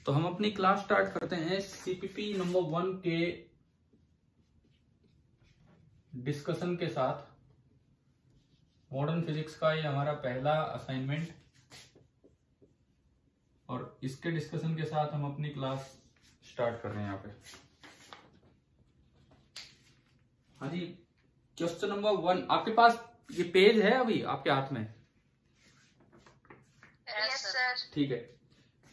तो हम अपनी क्लास स्टार्ट करते हैं सीपीपी नंबर 1 के डिस्कशन के साथ। मॉडर्न फिजिक्स का ये हमारा पहला असाइनमेंट और इसके डिस्कशन के साथ हम अपनी क्लास स्टार्ट कर रहे हैं यहाँ पे। हाँ जी, क्वेश्चन नंबर 1 आपके पास ये पेज है अभी आपके हाथ में? Yes sir. ठीक है,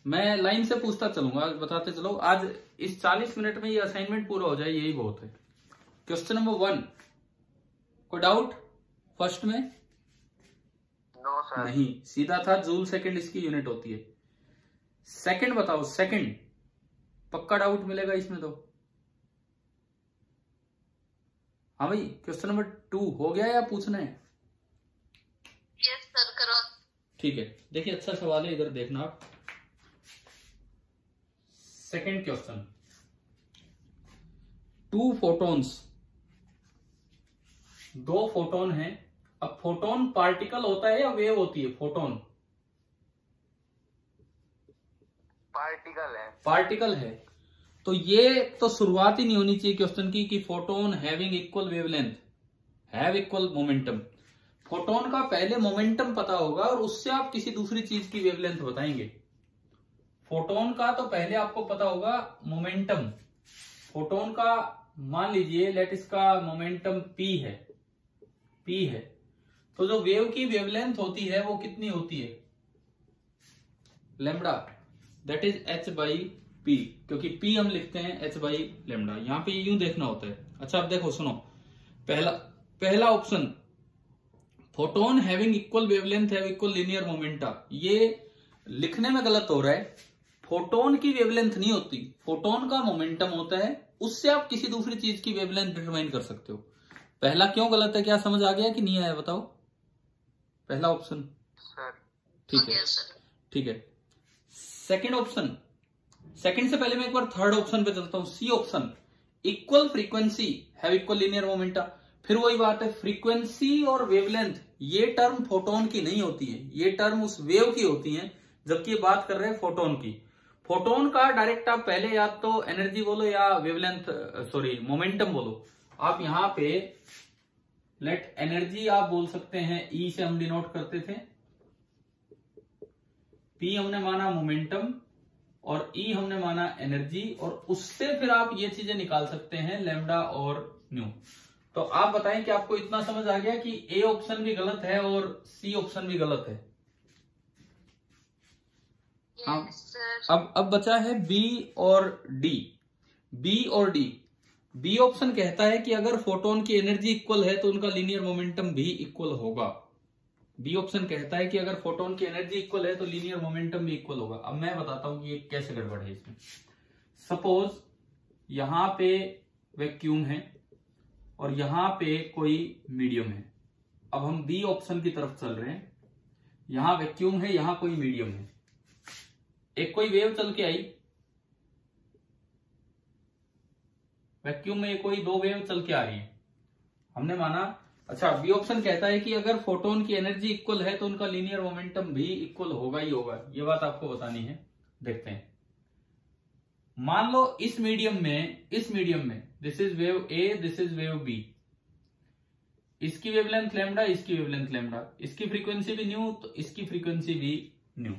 मैं लाइन से पूछता चलूंगा, बताते चलो। आज इस 40 मिनट में ये असाइनमेंट पूरा हो जाए, यही बहुत है। क्वेश्चन नंबर 1, कोई डाउट फर्स्ट में? No sir. नहीं, सीधा था। जूल सेकंड इसकी यूनिट होती है। सेकंड बताओ, सेकंड पक्का डाउट मिलेगा इसमें तो। हाँ भाई, क्वेश्चन नंबर 2 हो गया या पूछना है? यस सर, करो। ठीक है, देखिए अच्छा सवाल है, इधर देखना आप। सेकंड क्वेश्चन, 2 फोटॉन्स, 2 फोटोन हैं। अब फोटोन पार्टिकल होता है या वेव होती है? फोटोन पार्टिकल है। पार्टिकल है। तो ये तो शुरुआत ही नहीं होनी चाहिए क्वेश्चन की कि photon having equal wavelength have equal momentum. Photon का पहले मोमेंटम पता होगा और उससे आप किसी दूसरी चीज की वेवलेंथ बताएंगे। फोटोन का तो पहले आपको पता होगा मोमेंटम। फोटोन का मान लीजिए लेट इसका मोमेंटम p है, तो जो वेव की वेवलेंथ होती है वो कितनी होती है? Lambda, that is h by p, क्योंकि p हम लिखते हैं h बाई लैम्बडा। यहां पे यूं देखना होता है। अच्छा अब देखो, सुनो, पहला option, photon having equal wavelength have equal linear momenta, ये लिखने में गलत हो रहा है। फोटोन की वेवलेंथ नहीं होती, फोटोन का मोमेंटम होता है, उससे आप किसी दूसरी चीज की वेवलेंथ डिटरमाइन कर सकते हो। पहला क्यों गलत है? क्या समझ आ गया कि नहीं आया बताओ? पहला ऑप्शन सर ठीक है, ठीक है। सेकंड ऑप्शन, सेकंड से पहले मैं एक बार थर्ड ऑप्शन पे चलता हूं। C option, equal frequency have equal linear momenta. फिर वही बात है, फ्रीक्वेंसी और वेवलेंथ ये टर्म फोटोन की नहीं होती है, ये टर्म उस वेव की होती है, जबकि ये बात कर रहे हैं फोटोन की। फोटोन का डायरेक्ट आप पहले या तो एनर्जी बोलो या वेवलेंथ, सॉरी मोमेंटम बोलो। आप यहां पे लेट एनर्जी आप बोल सकते हैं, ई से हम डिनोट करते थे, पी हमने माना मोमेंटम और ई हमने माना एनर्जी, और उससे फिर आप ये चीजें निकाल सकते हैं लैम्बडा और न्यू। तो आप बताएं कि आपको इतना समझ आ गया कि ए ऑप्शन भी गलत है और सी ऑप्शन भी गलत है? हाँ। अब बचा है बी और डी। बी और डी, बी ऑप्शन कहता है कि अगर फोटोन की एनर्जी इक्वल है तो उनका लीनियर मोमेंटम भी इक्वल होगा। बी ऑप्शन कहता है कि अगर फोटोन की एनर्जी इक्वल है तो लीनियर मोमेंटम भी इक्वल होगा। अब मैं बताता हूं कि ये कैसे गड़बड़ है इसमें। सपोज यहां पे वैक्यूम है और यहां पे कोई मीडियम है। अब हम बी ऑप्शन की तरफ चल रहे हैं। यहां वैक्यूम है, यहां कोई मीडियम है, एक कोई वेव चल के आई, वैक्यूम में कोई 2 वेव चल के आ रही है, हमने माना। अच्छा, बी ऑप्शन कहता है कि अगर फोटोन की एनर्जी इक्वल है तो उनका लीनियर मोमेंटम भी इक्वल होगा ही होगा। ये बात आपको बतानी है। देखते हैं, मान लो इस मीडियम में this is wave A, this is wave B, इसकी वेवलेंथ लैम्बडा, इसकी वेवलेंथ लैम्बडा, इसकी फ्रीक्वेंसी भी न्यू तो इसकी फ्रीक्वेंसी भी न्यू।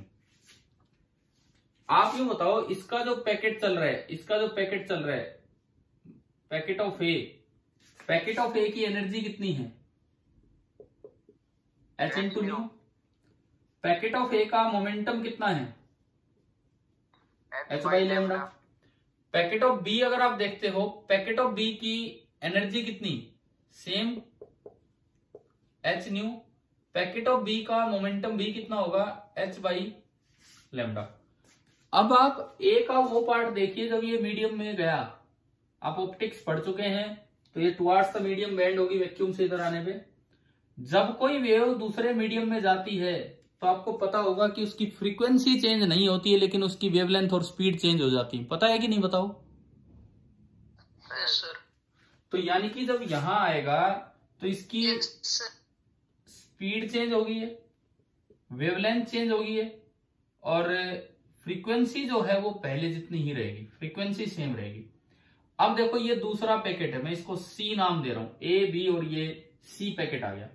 आप यूं बताओ, इसका जो पैकेट चल रहा है, पैकेट ऑफ ए की एनर्जी कितनी है? h into nu. Packet of a का मोमेंटम कितना है? h by lambda. Packet of b अगर आप देखते हो, पैकेट ऑफ बी की एनर्जी कितनी? Same, h nu. Packet of b का मोमेंटम भी कितना होगा? h by lambda. अब आप ए का वो पार्ट देखिए, जब ये मीडियम में गया, आप ऑप्टिक्स पढ़ चुके हैं, तो ये टुवार्ड्स द मीडियम बेंड होगी वैक्यूम से इधर आने पे। जब कोई वेव दूसरे मीडियम में जाती है तो आपको पता होगा कि उसकी फ्रीक्वेंसी चेंज नहीं होती है, लेकिन उसकी वेवलेंथ और स्पीड चेंज हो जाती है। पता है कि नहीं बताओ? सर। तो यानी कि जब यहां आएगा तो इसकी स्पीड चेंज हो गई है, वेवलेंथ चेंज हो गई है और फ्रीक्वेंसी जो है वो पहले जितनी ही रहेगी, फ्रीक्वेंसी सेम रहेगी। अब देखो ये दूसरा पैकेट है, मैं इसको सी नाम दे रहा हूं, ए बी और ये सी पैकेट आ गया।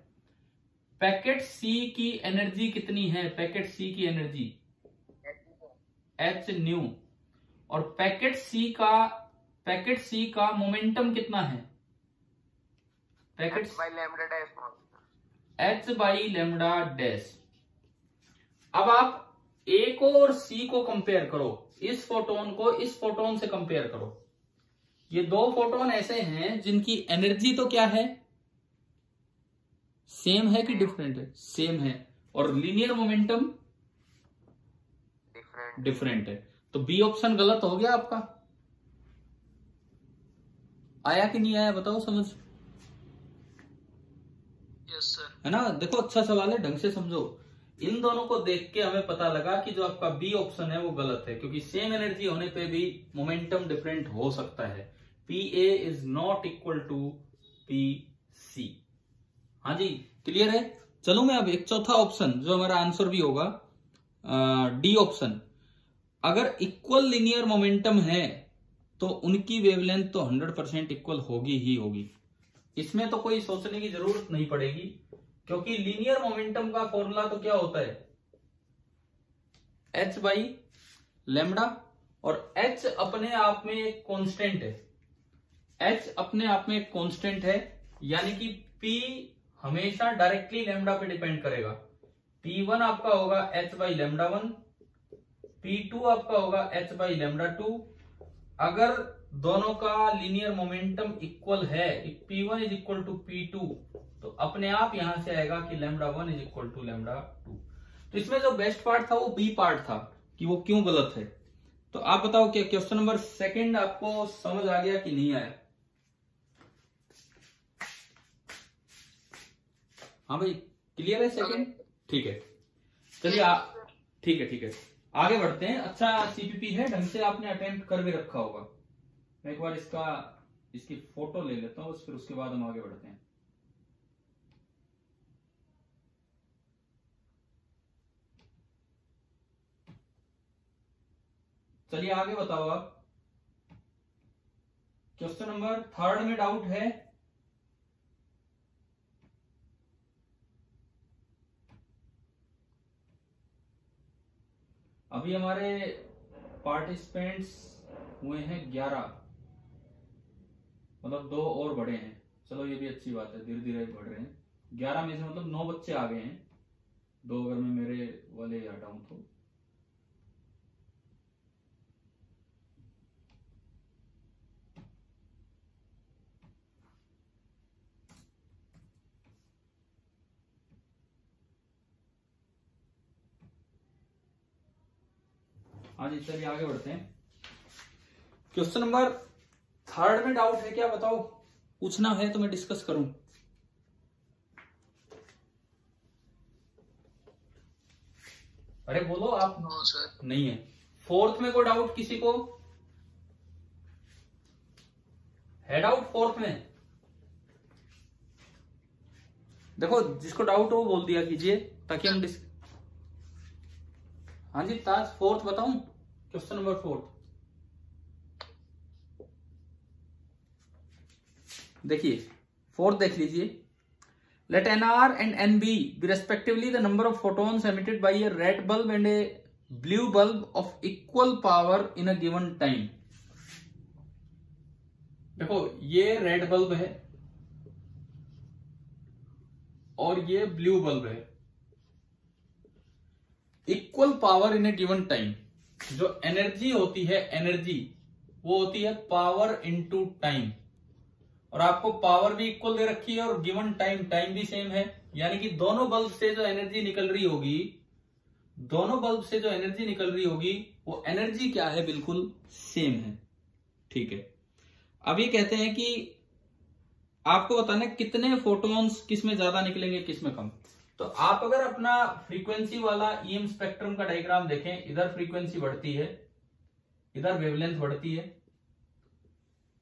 पैकेट सी की एनर्जी कितनी है? पैकेट सी की एनर्जी एच न्यू, और पैकेट सी का मोमेंटम कितना है? Packet H by lambda dash. अब आप ए को और सी को कंपेयर करो, इस फोटोन को इस फोटोन से कंपेयर करो। ये दो फोटोन ऐसे हैं जिनकी एनर्जी तो क्या है? सेम है कि डिफरेंट है? सेम है, और लीनियर मोमेंटम डिफरेंट है। तो बी ऑप्शन गलत हो गया आपका। आया कि नहीं आया बताओ समझ? Yes sir. है ना? देखो अच्छा सवाल है, ढंग से समझो। इन दोनों को देख के हमें पता लगा कि जो आपका बी ऑप्शन है वो गलत है, क्योंकि सेम एनर्जी होने पे भी मोमेंटम डिफरेंट हो सकता है। P A is not equal to P C. हाँ जी, क्लियर है। चलो मैं अब एक चौथा ऑप्शन जो हमारा आंसर भी होगा, डी ऑप्शन। अगर इक्वल लिनियर मोमेंटम है तो उनकी वेवलेंथ तो 100% इक्वल होगी ही होगी। इसमें तो कोई सोचने की जरूरत नहीं पड़ेगी, क्योंकि लीनियर मोमेंटम का फॉर्मूला तो क्या होता है? h बाई लैम्डा, और h अपने आप में एक कांस्टेंट है। h अपने आप में एक कांस्टेंट है, यानी कि p हमेशा डायरेक्टली लैम्डा पे डिपेंड करेगा। p1 आपका होगा h बाई लैम्डा 1, p2 आपका होगा h बाई लैम्डा 2। अगर दोनों का लीनियर मोमेंटम इक्वल है, p1 is equal to p2, तो अपने आप यहां से आएगा कि lambda 1 is equal to lambda 2। तो इसमें जो बेस्ट पार्ट था वो बी पार्ट था, कि वो क्यों गलत है। तो आप बताओ क्या क्वेश्चन नंबर सेकंड आपको समझ आ गया कि नहीं आया? हाँ भाई, क्लियर है सेकंड? ठीक है, चलिए ठीक है आगे बढ़ते हैं। अच्छा सीपीपी है, ढंग से आपने अटेम्प्ट कर भी रखा होगा। मैं एक बार इसकी फोटो ले लेता हूँ, फिर उसके बाद हम आगे बढ़ते हैं। चलिए आगे बताओ आप। क्वेश्चन नंबर थर्ड में डाउट है। अभी हमारे पार्टिसिपेंट्स हुए हैं 11, मतलब 2 और बढ़े हैं। चलो ये भी अच्छी बात है, धीरे धीरे बढ़ रहे हैं। 11 में से मतलब 9 बच्चे आ गए हैं, 2 अगर मैं मेरे वाले हटाऊं तो। हाँ जी, चलिए आगे बढ़ते हैं। क्वेश्चन नंबर थर्ड में डाउट है क्या बताओ? पूछना है तो मैं डिस्कस करूं। अरे बोलो आप। No sir. नहीं है। फोर्थ में कोई डाउट किसी को है? डाउट फोर्थ में? देखो जिसको डाउट हो वो बोल दिया कीजिए, ताकि हम हाँ जी ताज, फोर्थ बताऊं? क्वेश्चन नंबर 4 देखिए, 4 देख लीजिए। Let NR and NB be respectively the number of photons emitted by a red bulb and a blue bulb of equal power in a given time। देखो ये रेड बल्ब है और ये blue bulb है। Equal power in A given time. जो energy होती है, energy वो होती है पावर इनटू टाइम, और आपको पावर भी इक्वल दे रखी है और गिवन टाइम, टाइम भी सेम है। यानी कि दोनों बल्ब से जो एनर्जी निकल रही होगी, वो एनर्जी क्या है? बिल्कुल सेम है। ठीक है, अब ये कहते हैं कि आपको बताना कितने फोटॉन्स किसमें ज्यादा निकलेंगे, किसमें कम। तो आप अगर अपना फ्रीक्वेंसी वाला ईएम स्पेक्ट्रम का डायग्राम देखें, इधर फ्रीक्वेंसी बढ़ती है, इधर वेवलेंथ बढ़ती है,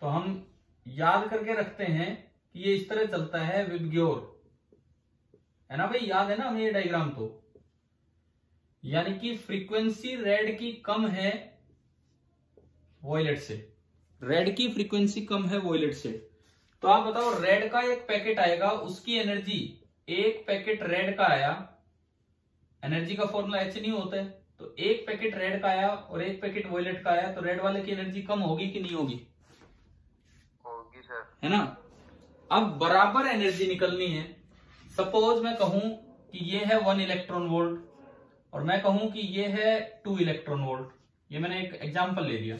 तो हम याद करके रखते हैं कि ये इस तरह चलता है विबग्योर, है ना भाई? याद है ना हमें ये डायग्राम? तो यानी कि फ्रीक्वेंसी रेड की कम है वॉयलेट से, रेड की फ्रीक्वेंसी कम है वॉयलेट से। तो आप बताओ, रेड का एक पैकेट आएगा, उसकी एनर्जी, एक पैकेट रेड का आया, एनर्जी का फॉर्मूला एच न्यू होता है, तो एक पैकेट रेड का आया और एक पैकेट वॉयलेट का आया, तो रेड वाले की एनर्जी कम होगी कि नहीं होगी? होगी सर। है ना। अब बराबर एनर्जी निकलनी है। सपोज मैं कहूं कि ये है 1 इलेक्ट्रॉन वोल्ट और मैं कहूं कि ये है 2 इलेक्ट्रॉन वोल्ट, ये मैंने एक एग्जांपल ले लिया,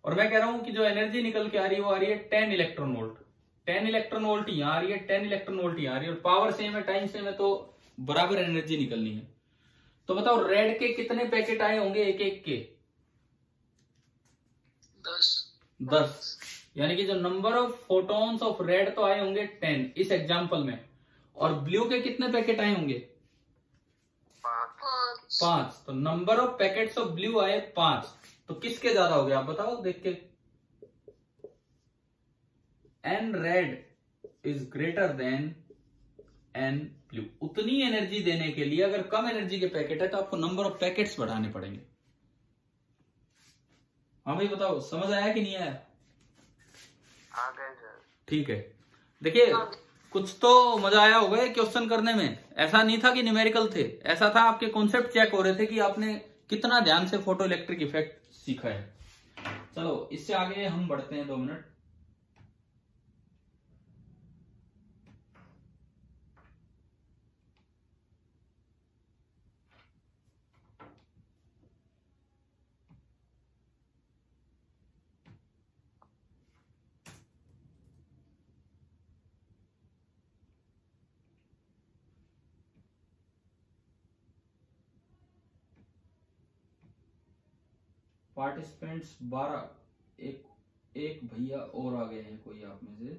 और मैं कह रहा हूं कि जो एनर्जी निकल के आ रही है वो आ रही है 10 इलेक्ट्रॉन वोल्ट। 10 इलेक्ट्रॉन वोल्ट यहां आ रही है, 10 इलेक्ट्रॉन वोल्ट यहां आ रही है, और पावर सेम है, टाइम सेम है, तो बराबर एनर्जी निकलनी है। तो बताओ रेड के कितने पैकेट आए होंगे एक एक के? 10। यानी कि जो number of photons of red तो आए होंगे 10 इस एग्जांपल में, और ब्लू के कितने पैकेट आए होंगे? 5। तो number of packets of blue आए 5। तो किसके ज्यादा हो गया आप बताओ देख के? N red is greater than N blue. उतनी एनर्जी देने के लिए अगर कम एनर्जी के पैकेट है तो आपको नंबर ऑफ पैकेट्स बढ़ाने पड़ेंगे। हाँ भाई बताओ, समझ आया कि नहीं आया? आ गए सर। ठीक है, देखिए कुछ तो मजा आया होगा क्वेश्चन करने में। ऐसा नहीं था कि न्यूमेरिकल थे, ऐसा था आपके कॉन्सेप्ट चेक हो रहे थे कि आपने कितना ध्यान से फोटो इलेक्ट्रिक इफेक्ट सीखा है। चलो इससे आगे हम बढ़ते हैं, 2 मिनट। पार्टिसिपेंट्स 12, एक भैया और आ गए हैं कोई आप में से।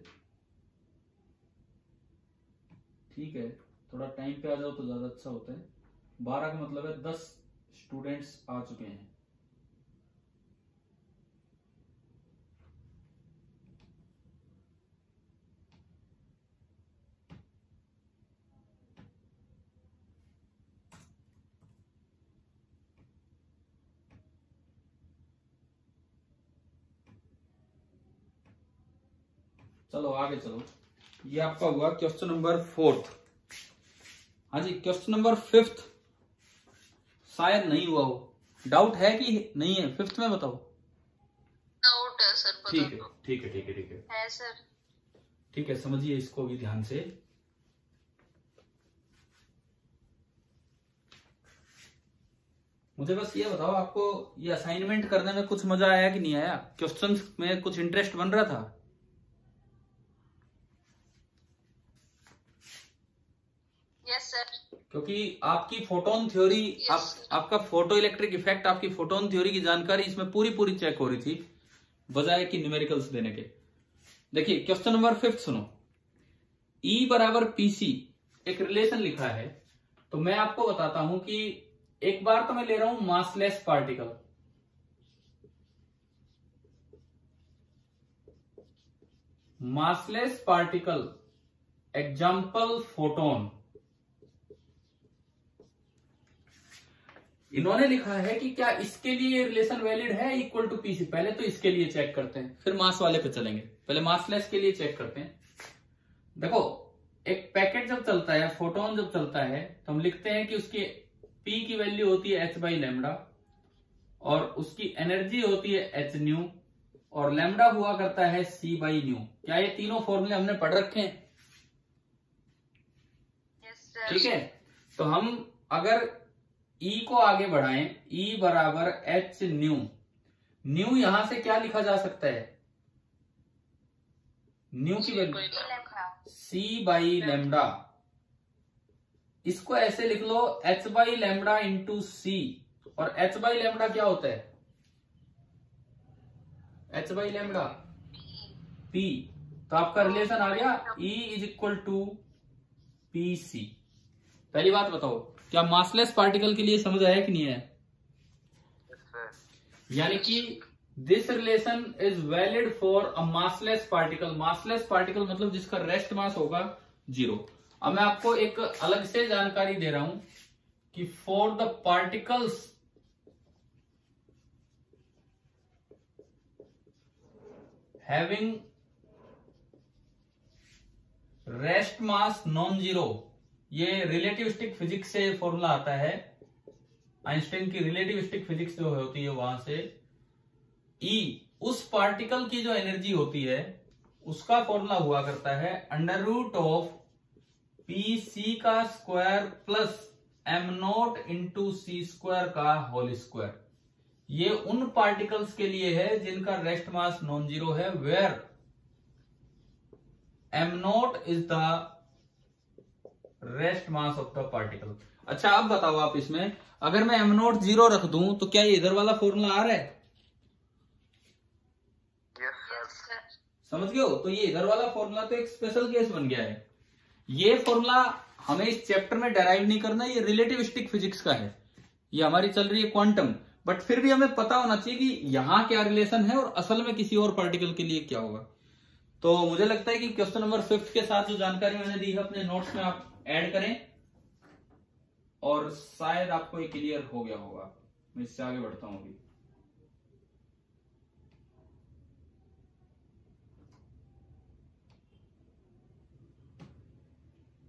ठीक है, थोड़ा टाइम पे आ जाओ तो ज्यादा अच्छा होता है। 12 का मतलब है 10 स्टूडेंट्स आ चुके हैं। चलो आगे चलो, ये आपका हुआ क्वेश्चन नंबर 4। हाँ जी, क्वेश्चन नंबर 5 शायद नहीं हुआ हो, डाउट है कि नहीं है? 5 में बताओ। डाउट है सर। ठीक है ठीक है ठीक है ठीक है सर। ठीक है, समझिए इसको भी ध्यान से। मुझे बस ये बताओ, आपको ये असाइनमेंट करने में कुछ मजा आया कि नहीं आया? क्वेश्चंस में कुछ इंटरेस्ट बन रहा था? Yes sir. क्योंकि आपकी फोटोन थ्योरी, आपका फोटो इलेक्ट्रिक इफेक्ट, आपकी फोटोन थ्योरी की जानकारी इसमें पूरी पूरी चेक हो रही थी, बजाय कि न्यूमेरिकल्स देने के। देखिए क्वेश्चन नंबर 5 सुनो। E बराबर PC एक रिलेशन लिखा है, तो मैं आपको बताता हूं कि एक बार तो मैं ले रहा हूं massless particle, massless particle example photon. इन्होंने लिखा है कि क्या इसके लिए रिलेशन वैलिड है इक्वल टू पीसी। पहले तो इसके लिए चेक करते हैं, फिर मास वाले पे चलेंगे। पहले मासलेस के लिए चेक करते हैं। देखो एक पैकेट जब चलता है, फोटोन जब चलता है, तो हम लिखते हैं कि उसकी पी की वैल्यू होती है h बाई लैम्डा, और उसकी एनर्जी होती है h न्यू, और लैम्डा हुआ करता है c बाई न्यू। क्या ये तीनों फॉर्मूले हमने पढ़ रखे हैं? ठीक है, तो हम अगर E को आगे बढ़ाएं, E बराबर h न्यू, न्यू यहां से क्या लिखा जा सकता है? न्यू की वैल्यू c बाई लैम्डा। इसको ऐसे लिख लो h by lambda into C, और h बाई लैम्डा क्या होता है? h by lambda p। तो आपका रिलेशन आ गया E is equal to P C. पहली बात बताओ, क्या मासलेस पार्टिकल के लिए समझ आया कि नहीं आया? यानी कि this relation is valid for a massless particle. Massless particle मतलब जिसका रेस्ट मास होगा 0। अब मैं आपको एक अलग से जानकारी दे रहा हूं कि for the particles having rest mass non zero, ये रिलेटिविस्टिक फिजिक्स से फॉर्मूला आता है, आइंस्टाइन की रिलेटिविस्टिक फिजिक्स जो होती है वहां से, ई उस पार्टिकल की जो एनर्जी होती है उसका फॉर्मूला हुआ करता है under root of p c का square plus m not into c square का होल स्क्वायर। ये उन पार्टिकल्स के लिए है जिनका रेस्ट मास नॉन जीरो है, where m not is the rest mass of the particle. अच्छा अब बताओ आप, इसमें अगर मैं एम नॉट जीरो रख दूं तो क्या ये इधर वाला फॉर्मूला आ रहा है? समझ गए हो? तो ये इधर वाला फॉर्मूला तो एक स्पेशल केस बन गया है। ये फॉर्मूला हमें इस चैप्टर में डेराइव नहीं करना, ये रिलेटिविस्टिक फिजिक्स का है, ये हमारी चल रही है क्वांटम, बट फिर भी हमें पता होना चाहिए कि यहां क्या रिलेशन है और असल में किसी और पार्टिकल के लिए क्या होगा। तो मुझे लगता है कि क्वेश्चन नंबर 5 के साथ जो जानकारी मैंने दी है अपने नोट्स में आप ऐड करें और शायद आपको ये क्लियर हो गया होगा। मैं इससे आगे बढ़ता हूं अभी।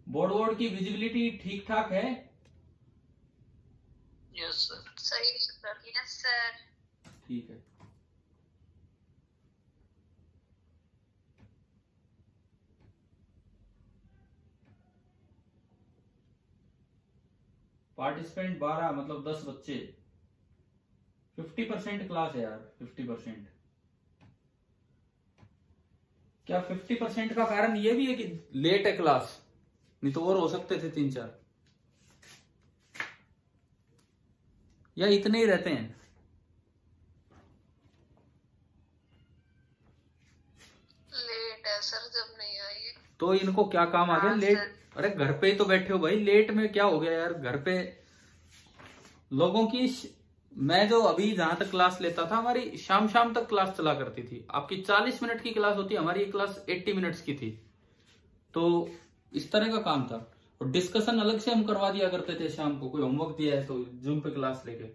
बोर्ड की विजिबिलिटी ठीक ठाक है? Yes sir. सही सर। Yes sir. ठीक है। पार्टिसिपेंट 12 मतलब 10 बच्चे, 50% क्लास है यार, 50%। क्या 50% का कारण ये भी है कि लेट है क्लास? नहीं तो और हो सकते थे 3-4, या इतने ही रहते हैं? लेट है सर, जब नहीं आई तो इनको क्या काम आ गया लेट? अरे घर पे ही तो बैठे हो भाई, लेट में क्या हो गया यार? घर पे लोगों की मैं जो अभी जहां तक क्लास लेता था, हमारी शाम शाम तक क्लास चला करती थी। आपकी 40 मिनट की क्लास होती, हमारी क्लास 80 मिनट्स की थी। तो इस तरह का काम था, और डिस्कशन अलग से हम करवा दिया करते थे शाम को, कोई होमवर्क दिया है तो जूम पे क्लास लेके।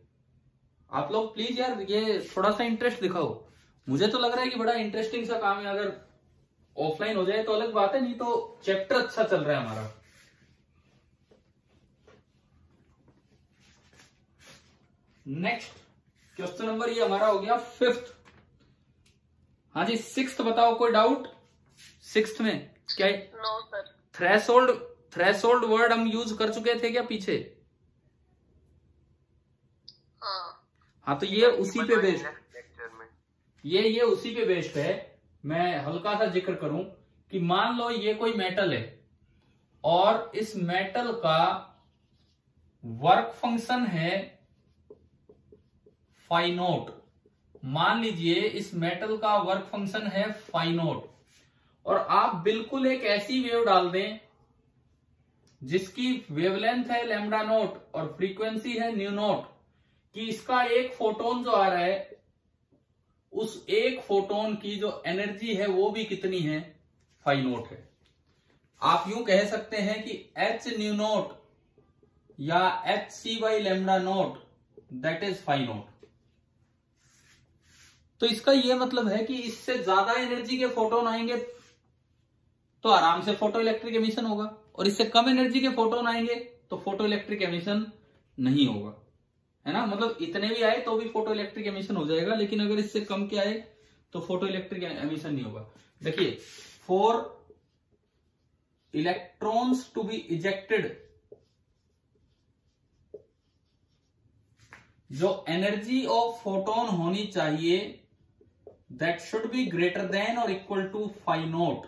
आप लोग प्लीज यार ये थोड़ा सा इंटरेस्ट दिखाओ। मुझे तो लग रहा है कि बड़ा इंटरेस्टिंग सा काम है, अगर ऑफलाइन हो जाए तो अलग बात है, नहीं तो चैप्टर अच्छा चल रहा है हमारा। नेक्स्ट क्वेश्चन नंबर ये हमारा हो गया 5th। हाँ जी 6th बताओ, कोई डाउट? 6th में क्या है? No sir. थ्रेशोल्ड वर्ड हम यूज कर चुके थे क्या पीछे? हाँ तो ये उसी पे बेस्ड, ये उसी पे बेस्ड है। मैं हल्का सा जिक्र करूं कि मान लो ये कोई मेटल है और इस मेटल का वर्क फंक्शन है फाई नॉट। मान लीजिए इस मेटल का वर्क फंक्शन है फाई नॉट, और आप बिल्कुल एक ऐसी वेव डाल दें जिसकी वेवलेंथ है लैम्डा नॉट और फ्रीक्वेंसी है न्यू नॉट, कि इसका एक फोटोन जो आ रहा है उस एक फोटोन की जो एनर्जी है वो भी कितनी है? फाई नॉट है। आप यूं कह सकते हैं कि एच न्यू नॉट या H C by lambda not that is phi not. तो इसका ये मतलब है कि इससे ज्यादा एनर्जी के फोटोन आएंगे तो आराम से फोटो इलेक्ट्रिक एमिशन होगा, और इससे कम एनर्जी के फोटोन आएंगे तो फोटो इलेक्ट्रिक एमिशन नहीं होगा, है ना? मतलब इतने भी आए तो भी फोटो इलेक्ट्रिक एमिशन हो जाएगा, लेकिन अगर इससे कम के आए तो फोटो इलेक्ट्रिक एमिशन नहीं होगा। देखिए, for electrons to be ejected, जो एनर्जी ऑफ फोटोन होनी चाहिए that should be greater than और इक्वल टू फाई नॉट,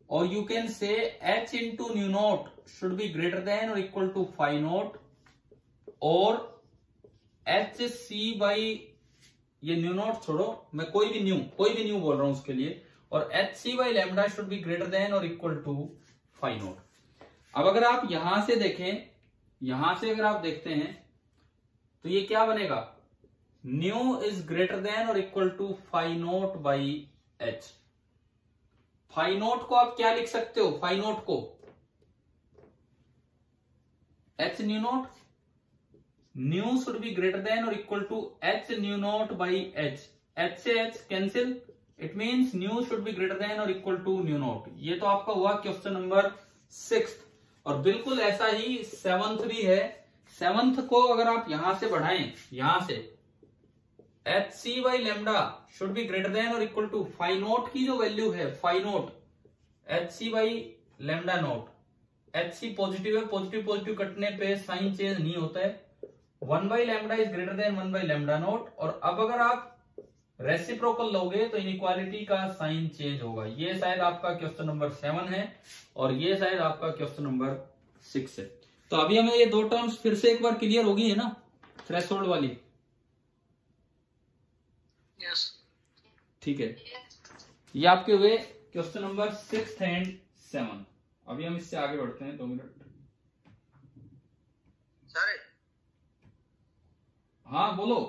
और you can say h into nu not should be greater than और equal to phi not, और H C by, ये nu not छोड़ो, मैं कोई भी न्यू बोल रहा हूं उसके लिए, और H C by lambda should be greater than और इक्वल टू फाई नॉट। अब अगर आप यहां से देखें, यहां से अगर आप देखते हैं तो ये क्या बनेगा? न्यू इज ग्रेटर देन और equal to phi not by h. Phi not को आप क्या लिख सकते हो? फाई नॉट को h nu not nu should be greater than और equal to h nu not by h. H से h cancel, it means nu should be greater than और इक्वल टू न्यू नॉट। ये तो आपका हुआ question number 6। और बिल्कुल ऐसा ही 7th भी है। 7th को अगर आप यहां से बढ़ाएं, यहां से H C by lambda should be greater than और इक्वल टू फाई नोट की जो वैल्यू है, phi not H C by lambda not. H सी पॉजिटिव है, पॉजिटिव पॉजिटिव कटने पे साइन चेंज नहीं होता है। 1 by lambda is greater than 1 by lambda not. और अब अगर आप रेसिप्रोकल लोगे तो इनइक्वालिटी का साइन चेंज होगा। ये शायद आपका क्वेश्चन नंबर 7 है और ये शायद आपका क्वेश्चन नंबर 6 है। तो अभी हमें ये दो टर्म्स फिर से एक बार क्लियर होगी है ना, थ्रेशोल्ड वाली। यस ठीक है, ये आपके हुए क्वेश्चन नंबर 6 एंड 7। अभी हम इससे आगे बढ़ते हैं, 2 मिनट। सर हाँ बोलो।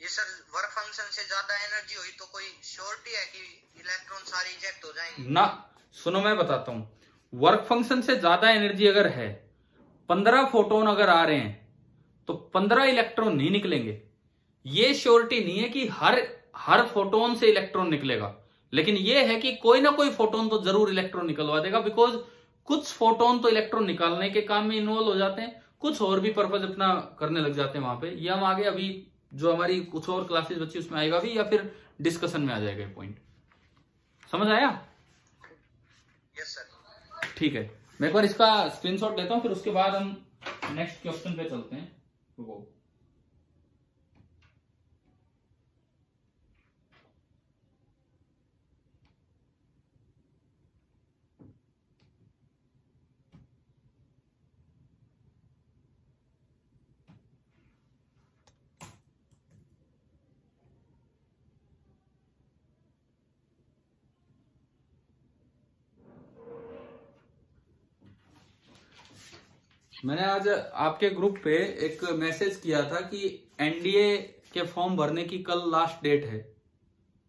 ये सर वर्क फंक्शन से ज्यादा एनर्जी हुई तो कोई श्योरिटी है कि इलेक्ट्रॉन सारे इजेक्ट हो जाएंगे? ना, सुनो मैं बताता हूं। वर्क फंक्शन से ज्यादा एनर्जी अगर है, 15 फोटोन अगर आ रहे हैं तो 15 इलेक्ट्रॉन नहीं निकलेंगे। ये श्योरिटी नहीं है कि हर फोटोन से इलेक्ट्रॉन निकलेगा, लेकिन ये है कि कोई ना कोई फोटोन तो जरूर इलेक्ट्रॉन निकलवा देगा। बिकॉज कुछ फोटोन तो इलेक्ट्रॉन निकालने के काम में इन्वॉल्व हो जाते हैं, कुछ और भी पर्पज अपना करने लग जाते हैं वहां पे। ये हम आगे अभी जो हमारी कुछ और क्लासेस बची उसमें आएगा भी, या फिर डिस्कशन में आ जाएगा ये पॉइंट। समझ आया? Yes sir. ठीक है, मैं एक बार इसका स्क्रीनशॉट लेता हूं, फिर उसके बाद हम नेक्स्ट क्वेश्चन पे चलते हैं। वो मैंने आज आपके ग्रुप पे एक मैसेज किया था कि एनडीए के फॉर्म भरने की कल लास्ट डेट है।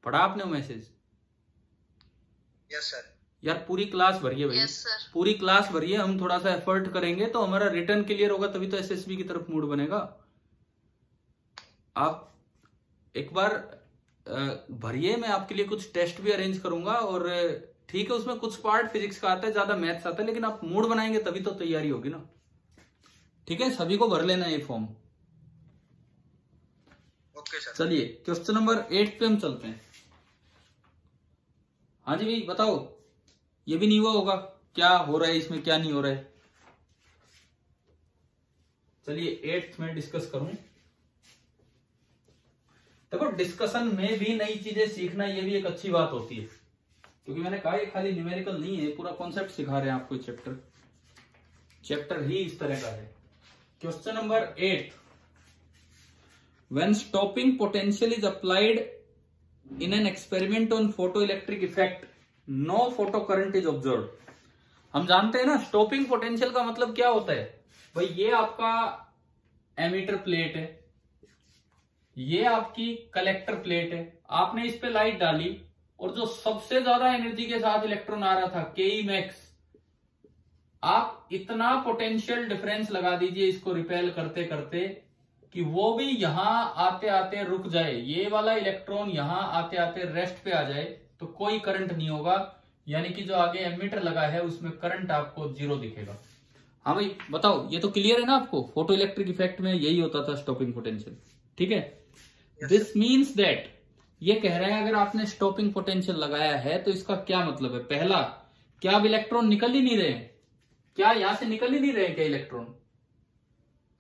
पढ़ा आपने वो मैसेज? Yes sir. यार पूरी क्लास भरिए भाई। Yes sir. पूरी क्लास भरिए, हम थोड़ा सा एफर्ट करेंगे तो हमारा रिटर्न क्लियर होगा, तभी तो एसएसबी की तरफ मूड बनेगा। आप एक बार भरिए, मैं आपके लिए कुछ टेस्ट भी अरेंज करूंगा। और ठीक है, उसमें कुछ पार्ट फिजिक्स का आता है, ज्यादा मैथ्स आता है, लेकिन आप मूड बनाएंगे तभी तो तैयारी होगी ना। ठीक है, सभी को भर लेना है ये फॉर्म। Okay sir. चलिए क्वेश्चन नंबर 8 पे हम चलते हैं। हाँ जी भाई बताओ, ये भी नहीं हुआ होगा, क्या हो रहा है इसमें, क्या नहीं हो रहा है। चलिए 8th में डिस्कस करूं। देखो, डिस्कशन में भी नई चीजें सीखना ये भी एक अच्छी बात होती है, क्योंकि मैंने कहा ये खाली न्यूमेरिकल नहीं है, पूरा कॉन्सेप्ट सिखा रहे हैं आपको। चैप्टर ही इस तरह का है। Question number 8, when stopping potential is applied in an experiment on photoelectric effect, no photocurrent is observed। हम जानते हैं ना स्टॉपिंग पोटेंशियल का मतलब क्या होता है भाई। ये आपका एमीटर प्लेट है, ये आपकी कलेक्टर प्लेट है। आपने इस पे लाइट डाली और जो सबसे ज्यादा एनर्जी के साथ इलेक्ट्रॉन आ रहा था, के मैक्स, आप इतना पोटेंशियल डिफरेंस लगा दीजिए इसको रिपेल करते करते कि वो भी यहां आते आते रुक जाए, ये वाला इलेक्ट्रॉन यहां आते आते रेस्ट पे आ जाए, तो कोई करंट नहीं होगा। यानी कि जो आगे एमीटर लगा है उसमें करंट आपको 0 दिखेगा। हाँ भाई बताओ, ये तो क्लियर है ना आपको? फोटो इलेक्ट्रिक इफेक्ट में यही होता था, स्टॉपिंग पोटेंशियल। ठीक है, दिस मीन्स दैट, ये कह रहे हैं अगर आपने स्टॉपिंग पोटेंशियल लगाया है तो इसका क्या मतलब है। पहला, क्या अब इलेक्ट्रॉन निकल ही नहीं रहे हैं? क्या यहां से निकल ही नहीं रहे हैं क्या इलेक्ट्रॉन?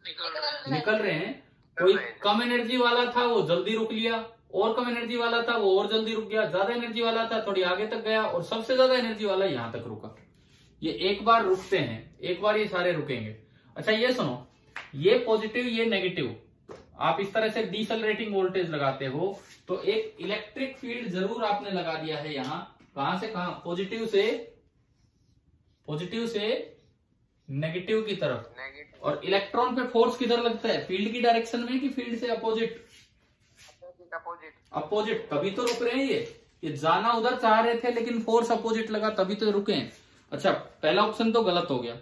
निकल रहे हैं। कोई कम एनर्जी वाला था वो जल्दी रुक लिया, और कम एनर्जी वाला था वो और जल्दी रुक गया, ज्यादा एनर्जी वाला था थोड़ी आगे तक गया, और सबसे ज्यादा एनर्जी वाला यहां तक रुका। ये एक बार रुकते हैं, एक बार ये सारे रुकेंगे। अच्छा ये सुनो, ये पॉजिटिव ये नेगेटिव, आप इस तरह से डिसेलरेटिंग वोल्टेज लगाते हो तो एक इलेक्ट्रिक फील्ड जरूर आपने लगा दिया है यहां। कहां से कहां? पॉजिटिव से नेगेटिव की तरफ। और इलेक्ट्रॉन पे फोर्स किधर लगता है? फील्ड की डायरेक्शन में कि फील्ड से अपोजिट? अपोजिट। तभी तो रुक रहे हैं ये जाना उधर चाह रहे थे लेकिन फोर्स अपोजिट लगा, तभी तो रुके हैं। अच्छा, पहला ऑप्शन तो गलत हो गया।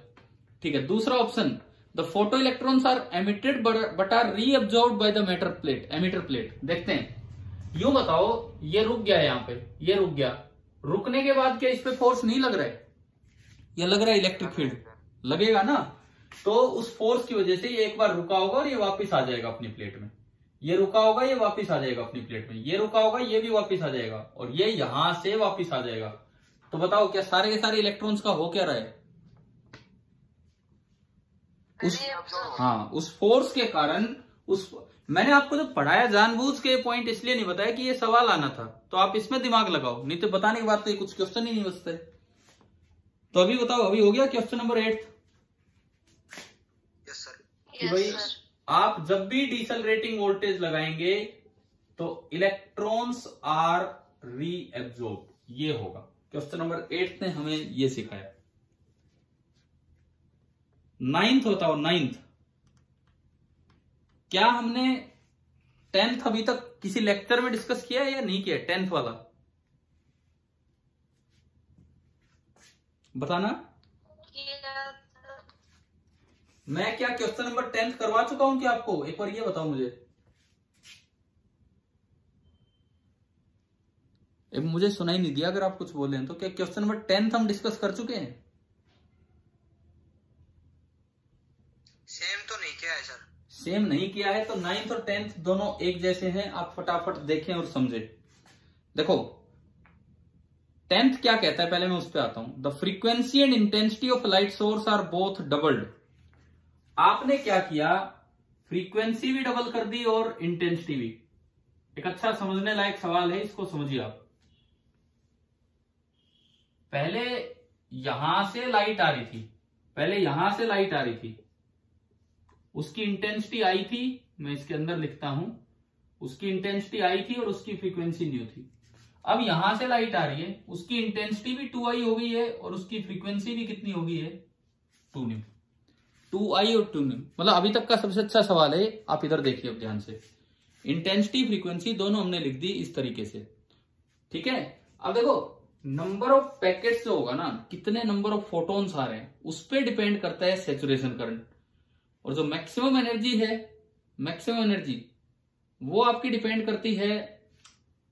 ठीक है, दूसरा option, the photo electrons are emitted but are reabsorbed by the emitter plate. देखते हैं, यूं बताओ, ये रुक गया है यहाँ पे, ये रुक गया, रुकने के बाद क्या इस पे फोर्स नहीं लग रहा है? ये लग रहा है इलेक्ट्रिक फील्ड, लगेगा ना। तो उस फोर्स की वजह से ये एक बार रुका होगा और ये वापस आ जाएगा अपनी प्लेट में, ये रुका होगा, ये वापस आ जाएगा अपनी प्लेट में, ये रुका होगा, ये भी वापस आ जाएगा, और ये यहां से वापस आ जाएगा। तो बताओ क्या सारे के सारे इलेक्ट्रॉन्स का हो क्या रहा है? उस फोर्स के कारण, मैंने आपको जो पढ़ाया जानबूझ के पॉइंट इसलिए नहीं बताया कि ये सवाल आना था, तो आप इसमें दिमाग लगाओ, नहीं तो बताने के बाद तो ये कुछ क्वेश्चन ही नहीं बचते। तो अभी बताओ, अभी हो गया क्वेश्चन नंबर 8? Yes sir. कि भाई आप जब भी डिसेलरेटिंग वोल्टेज लगाएंगे तो इलेक्ट्रॉन्स आर रीएब्जॉर्ब, ये होगा। क्वेश्चन नंबर 8 ने हमें ये सिखाया। 9th बताओ, 9th क्या हमने 10th अभी तक किसी लेक्चर में डिस्कस किया है या नहीं किया? 10th वाला बताना। मैं क्या क्वेश्चन नंबर 10th करवा चुका हूं क्या आपको? एक बार ये बताओ मुझे। मुझे सुनाई नहीं दिया, अगर आप कुछ बोले तो क्या क्वेश्चन नंबर 10th हम डिस्कस कर चुके हैं? सेम तो नहीं किया है सर। सेम नहीं किया है तो 9th और 10th दोनों एक जैसे हैं, आप फटाफट देखें और समझे। देखो 10th क्या कहता है, पहले मैं उस पर आता हूं। The frequency and intensity of light source are both doubled. आपने क्या किया, फ्रीक्वेंसी भी डबल कर दी और इंटेंसिटी भी। एक अच्छा समझने लायक सवाल है, इसको समझिए आप। पहले यहां से लाइट आ रही थी, पहले यहां से लाइट आ रही थी, उसकी इंटेंसिटी आई थी, मैं इसके अंदर लिखता हूं, उसकी इंटेंसिटी आई थी और उसकी फ्रीक्वेंसी न्यू थी। अब यहां से लाइट आ रही है, उसकी इंटेंसिटी भी 2i हो गई है और उसकी फ्रीक्वेंसी भी कितनी हो गई है? 2 न्यू। 2i और 2 न्यू, मतलब अभी तक का सबसे अच्छा सवाल है। आप इधर देखिए अब ध्यान से, इंटेंसिटी फ्रीक्वेंसी दोनों हमने लिख दी इस तरीके से, ठीक है। अब देखो नंबर ऑफ पैकेट्स जो होगा ना, कितने नंबर ऑफ फोटॉन्स आ रहे हैं, उस पर डिपेंड करता है सैचुरेशन करंट। और जो मैक्सिमम एनर्जी है, मैक्सिमम एनर्जी वो आपकी डिपेंड करती है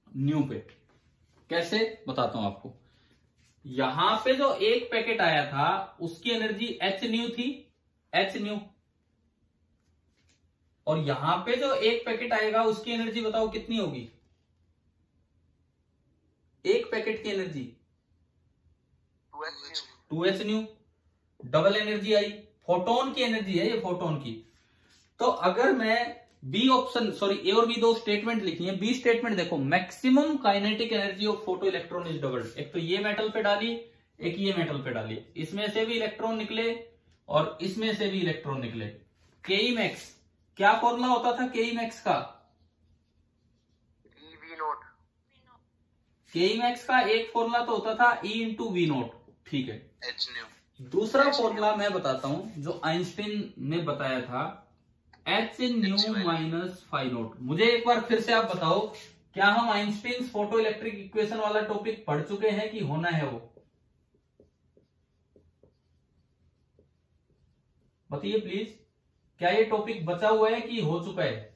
न्यू पे। कैसे बताता हूं आपको। यहां पे जो एक पैकेट आया था उसकी एनर्जी h न्यू थी, h न्यू, और यहां पे जो एक पैकेट आएगा उसकी एनर्जी बताओ कितनी होगी? एक पैकेट की energy 2h nu, double energy आई, फोटोन की एनर्जी है ये, फोटोन की। तो अगर मैं बी ऑप्शन, सॉरी ए और बी दो स्टेटमेंट लिखी है, बी स्टेटमेंट देखो, maximum kinetic energy of photo electron is doubled. एक तो ये मेटल पे डाली, एक ये मेटल पे डाली, इसमें से भी इलेक्ट्रॉन निकले और इसमें से भी इलेक्ट्रॉन निकले। केई मैक्स, क्या फॉर्मूला होता था केई मैक्स का? केई मैक्स का एक फॉर्मूला तो होता था E इंटू वी नोट, ठीक है। h new. दूसरा फॉर्मूला मैं बताता हूं जो आइंस्टीन ने बताया था, h nu minus phi not. मुझे एक बार फिर से आप बताओ, क्या हम आइंस्टीन फोटो इलेक्ट्रिक इक्वेशन वाला टॉपिक पढ़ चुके हैं कि होना है वो? बताइए प्लीज, क्या ये टॉपिक बचा हुआ है कि हो चुका है?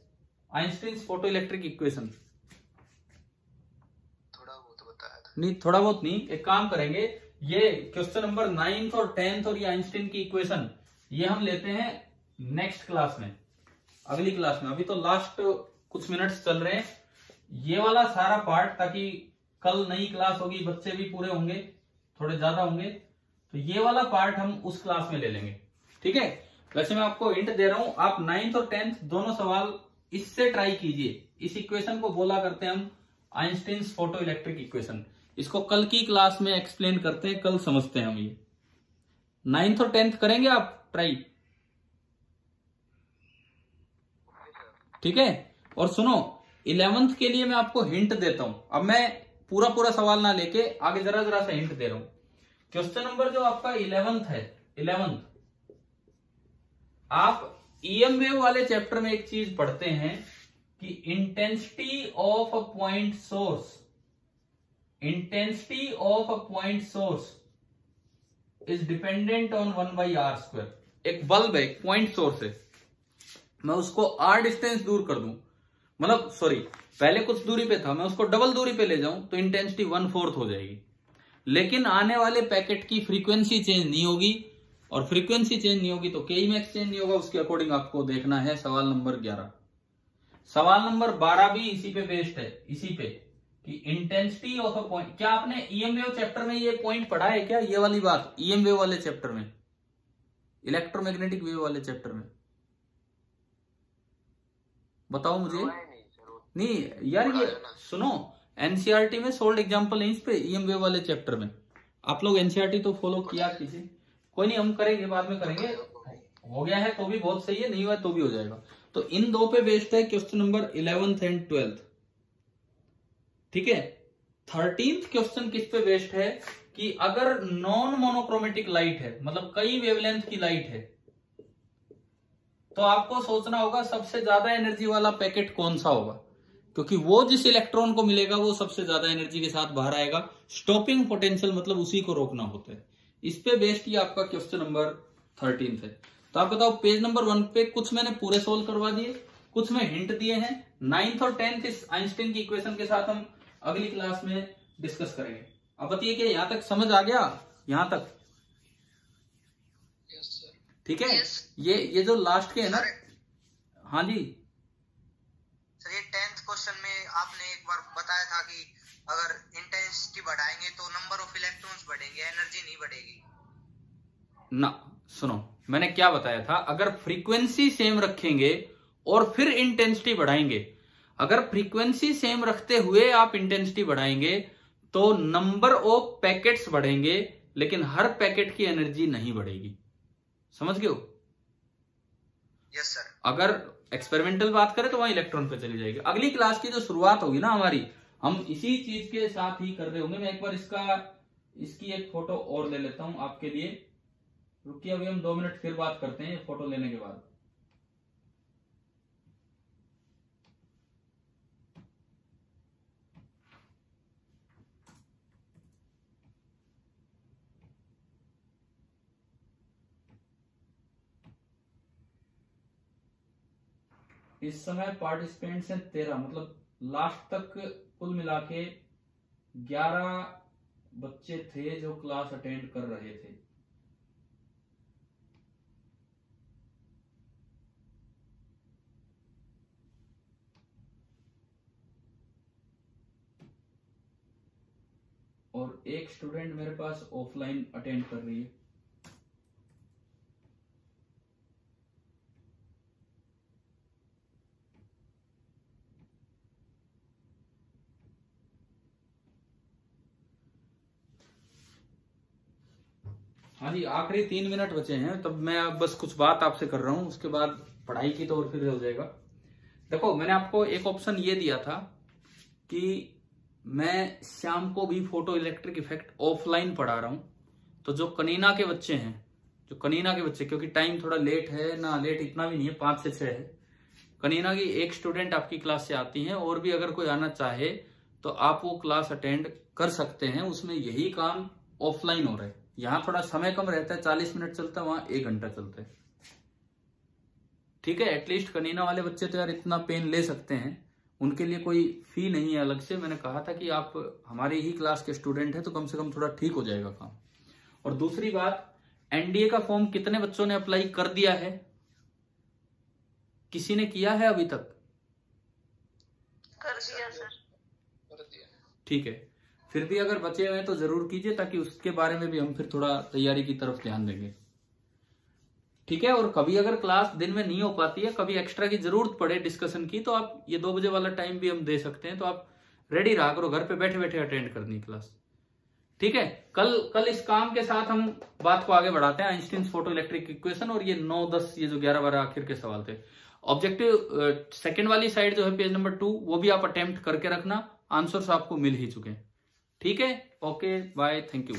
आइंस्टीन फोटो इलेक्ट्रिक इक्वेशन नहीं, थोड़ा बहुत नहीं, एक काम करेंगे, ये क्वेश्चन नंबर 9th और 10th और ये आइंस्टीन की इक्वेशन ये हम लेते हैं नेक्स्ट क्लास में, अगली क्लास में। अभी तो लास्ट कुछ मिनट्स चल रहे हैं, ये वाला सारा पार्ट, ताकि कल नई क्लास होगी, बच्चे भी पूरे होंगे, थोड़े ज्यादा होंगे, तो ये वाला पार्ट हम उस क्लास में ले लेंगे, ठीक है। वैसे मैं आपको हिंट दे रहा हूं, आप 9th और 10th दोनों सवाल इससे ट्राई कीजिए। इस इक्वेशन को बोला करते हैं हम आइंस्टीन फोटो इलेक्ट्रिक इक्वेशन। इसको कल की क्लास में एक्सप्लेन करते हैं, कल समझते हैं हम ये। 9th और 10th करेंगे आप ट्राई, ठीक है। और सुनो 11th के लिए मैं आपको हिंट देता हूं। अब मैं पूरा पूरा सवाल ना लेके आगे जरा जरा सा हिंट दे रहा हूं। क्वेश्चन नंबर जो आपका 11th है, 11th आप ईएम वेव वाले चैप्टर में एक चीज पढ़ते हैं कि intensity of a point source, intensity of a point source is dependent on 1/r square। एक बल्ब है, एक पॉइंट सोर्स है, मैं उसको r डिस्टेंस दूर कर दूं, मतलब सॉरी पहले कुछ दूरी पे था, मैं उसको डबल दूरी पे ले जाऊं तो इंटेंसिटी 1/4 हो जाएगी। लेकिन आने वाले पैकेट की फ्रीक्वेंसी चेंज नहीं होगी, और फ्रीक्वेंसी चेंज नहीं होगी तो के मैक्स चेंज नहीं होगा। उसके अकॉर्डिंग आपको देखना है सवाल नंबर 11। सवाल नंबर 12 भी इसी पे बेस्ड है, इसी पे कि इंटेंसिटी ऑफ अ पॉइंट। क्या आपने ईएम वेव चैप्टर में ये पॉइंट पढ़ा है क्या, ये वाली बात ईएम वेव वाले चैप्टर में, इलेक्ट्रोमैग्नेटिक वेव वाले चैप्टर में? बताओ मुझे। नहीं यार ये सुनो, एनसीईआरटी में सोल्ड एग्जांपल है इस पे, ईएम वेव वाले चैप्टर में। आप लोग एनसीईआरटी तो फॉलो किया कीजिए, कोई नहीं हम करेंगे, बाद में करेंगे। हो गया है तो भी बहुत सही है, नहीं हुआ तो भी हो जाएगा। तो इन दो पे बेस्ड है question number 11th and 12th। ठीक है, 13th क्वेश्चन किस पे बेस्ड है कि अगर नॉन मोनोक्रोमेटिक लाइट है, मतलब कई वेवलेंथ की लाइट है, तो आपको सोचना होगा सबसे ज्यादा एनर्जी वाला पैकेट कौन सा होगा, क्योंकि वो जिस इलेक्ट्रॉन को मिलेगा वो सबसे ज्यादा एनर्जी के साथ बाहर आएगा। स्टॉपिंग पोटेंशियल मतलब उसी को रोकना होता है। इस पे बेस्ड ही आपका क्वेश्चन नंबर 13 है। तो आप बताओ पेज नंबर 1 पे कुछ मैंने पूरे सोल्व करवा दिए, कुछ में हिंट दिए हैं। 9th और 10th इस आइंस्टीन की इक्वेशन के साथ हम अगली क्लास में डिस्कस करेंगे। अब बताइए कि यहां तक समझ आ गया, यहां तक? ठीक है। ये जो लास्ट के है ना, हाँ जी सर, ये 10th क्वेश्चन में आपने एक बार बताया था कि अगर इंटेंसिटी बढ़ाएंगे तो नंबर ऑफ इलेक्ट्रॉन्स बढ़ेंगे, एनर्जी नहीं बढ़ेगी ना। सुनो मैंने क्या बताया था, अगर फ्रीक्वेंसी सेम रखेंगे और फिर इंटेंसिटी बढ़ाएंगे, अगर फ्रीक्वेंसी सेम रखते हुए आप इंटेंसिटी बढ़ाएंगे तो नंबर ऑफ पैकेट्स बढ़ेंगे, लेकिन हर पैकेट की एनर्जी नहीं बढ़ेगी। समझ गए हो? Yes sir. अगर एक्सपेरिमेंटल बात करें तो वहां इलेक्ट्रॉन पे चली जाएगी। अगली क्लास की जो शुरुआत होगी ना हमारी, हम इसी चीज के साथ ही कर रहे होंगे। मैं एक बार इसकी एक फोटो और ले लेता हूं आपके लिए। रुकिए, अभी हम 2 मिनट फिर बात करते हैं फोटो लेने के बाद। इस समय पार्टिसिपेंट्स हैं 13, मतलब लास्ट तक कुल मिला के 11 बच्चे थे जो क्लास अटेंड कर रहे थे। और एक स्टूडेंट मेरे पास ऑफलाइन अटेंड कर रही है। हाँ जी, आखिरी 3 मिनट बचे हैं, तब मैं अब बस कुछ बात आपसे कर रहा हूं, उसके बाद पढ़ाई की तो और फिर हो जाएगा। देखो मैंने आपको एक ऑप्शन ये दिया था कि मैं शाम को भी फोटो इलेक्ट्रिक इफेक्ट ऑफलाइन पढ़ा रहा हूं। तो जो कनीना के बच्चे हैं, क्योंकि टाइम थोड़ा लेट है ना, लेट इतना भी नहीं है, 5 से 6 है। कनीना की एक स्टूडेंट आपकी क्लास से आती है, और भी अगर कोई आना चाहे तो आप वो क्लास अटेंड कर सकते हैं। उसमें यही काम ऑफलाइन हो रहा है। यहाँ थोड़ा समय कम रहता है, 40 मिनट चलता है, वहां 1 घंटा चलता है। ठीक है, एटलीस्ट कनीना वाले बच्चे तो यार इतना पेन ले सकते हैं, उनके लिए कोई फी नहीं है अलग से। मैंने कहा था कि आप हमारे ही क्लास के स्टूडेंट हैं तो कम से कम थोड़ा ठीक हो जाएगा काम। और दूसरी बात, एनडीए का फॉर्म कितने बच्चों ने अप्लाई कर दिया है? किसी ने किया है अभी तक? कर दिया सर। कर दिया। ठीक है, फिर भी अगर बचे हुए हैं तो जरूर कीजिए, ताकि उसके बारे में भी हम फिर थोड़ा तैयारी की तरफ ध्यान देंगे। ठीक है, और कभी अगर क्लास दिन में नहीं हो पाती है, कभी एक्स्ट्रा की जरूरत पड़े डिस्कशन की, तो आप ये 2 बजे वाला टाइम भी हम दे सकते हैं। तो आप रेडी रहा करो, घर पे बैठे बैठे अटेंड करनी क्लास। ठीक है, कल इस काम के साथ हम बात को आगे बढ़ाते हैं, आइंस्टीन फोटो इलेक्ट्रिक इक्वेशन। और ये 9, 10, ये जो 11, 12 आखिर के सवाल थे। ऑब्जेक्टिव सेकंड वाली साइड जो है पेज नंबर 2, वो भी आप अटेम्प्ट करके रखना, आंसर्स आपको मिल ही चुके हैं। ठीक है, ओके बाय, थैंक यू।